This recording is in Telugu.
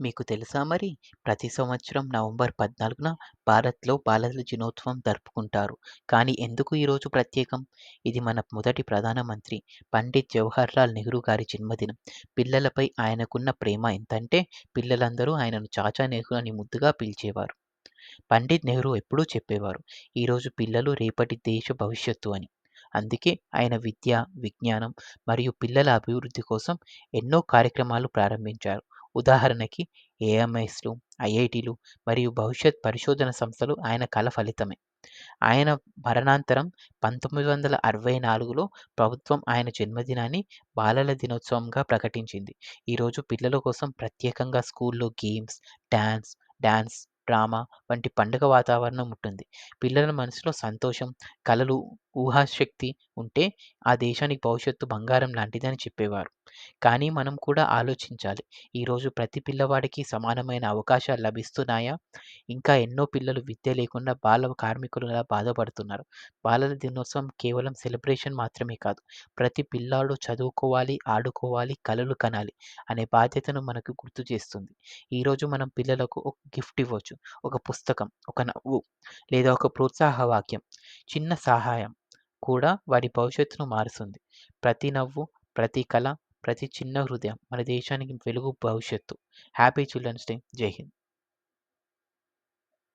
మీకు తెలుసా మరి? ప్రతి సంవత్సరం నవంబర్ 14న భారత్‌లో బాలల దినోత్సవం జరుపుకుంటారు. కానీ ఎందుకు ఈరోజు ప్రత్యేకం? ఇది మన మొదటి ప్రధానమంత్రి పండిత్ జవహర్లాల్ నెహ్రూ గారి జన్మదినం. పిల్లలపై ఆయనకున్న ప్రేమ ఎంతంటే పిల్లలందరూ ఆయనను చాచా నెహ్రూ అని ముద్దుగా పిలిచేవారు. పండిత్ నెహ్రూ ఎప్పుడూ చెప్పేవారు, ఈరోజు పిల్లలు రేపటి దేశ భవిష్యత్తు అని. అందుకే ఆయన విద్య, విజ్ఞానం మరియు పిల్లల అభివృద్ధి కోసం ఎన్నో కార్యక్రమాలు ప్రారంభించారు. ఉదాహరణకి ఏఎంఐస్‌లు, ఐఐటీలు మరియు భవిష్యత్ పరిశోధన సంస్థలు ఆయన కల ఫలితమే. ఆయన మరణాంతరం 1964లో ప్రభుత్వం ఆయన జన్మదినాన్ని బాలల దినోత్సవంగా ప్రకటించింది. ఈరోజు పిల్లల కోసం ప్రత్యేకంగా స్కూల్లో గేమ్స్, డాన్స్, డాన్స్, డ్రామా వంటి పండుగ వాతావరణం ఉంటుంది. పిల్లల మనసులో సంతోషం, కలలు, ఊహాశక్తి ఉంటే ఆ దేశానికి భవిష్యత్తు బంగారం లాంటిదని చెప్పేవారు. కానీ మనం కూడా ఆలోచించాలి. ఈరోజు ప్రతి పిల్లవాడికి సమానమైన అవకాశాలు లభిస్తున్నాయా? ఇంకా ఎన్నో పిల్లలు విద్య లేకుండా బాల కార్మికులుగా బాధపడుతున్నారు. బాలల దినోత్సవం కేవలం సెలబ్రేషన్ మాత్రమే కాదు. ప్రతి పిల్లాడు చదువుకోవాలి, ఆడుకోవాలి, కలలు కనాలి అనే బాధ్యతను మనకు గుర్తు చేస్తుంది. ఈరోజు మనం పిల్లలకు ఒక గిఫ్ట్ ఇవ్వచ్చు. ఒక పుస్తకం, ఒక నవ్వు లేదా ఒక ప్రోత్సాహ వాక్యం. చిన్న సహాయం కూడా వాడి భవిష్యత్తును మారుస్తుంది. ప్రతి నవ్వు, ప్రతి కల, ప్రతి చిన్న హృదయం మన దేశానికి వెలుగు భవిష్యత్తు. Happy children's day. Jai Hind.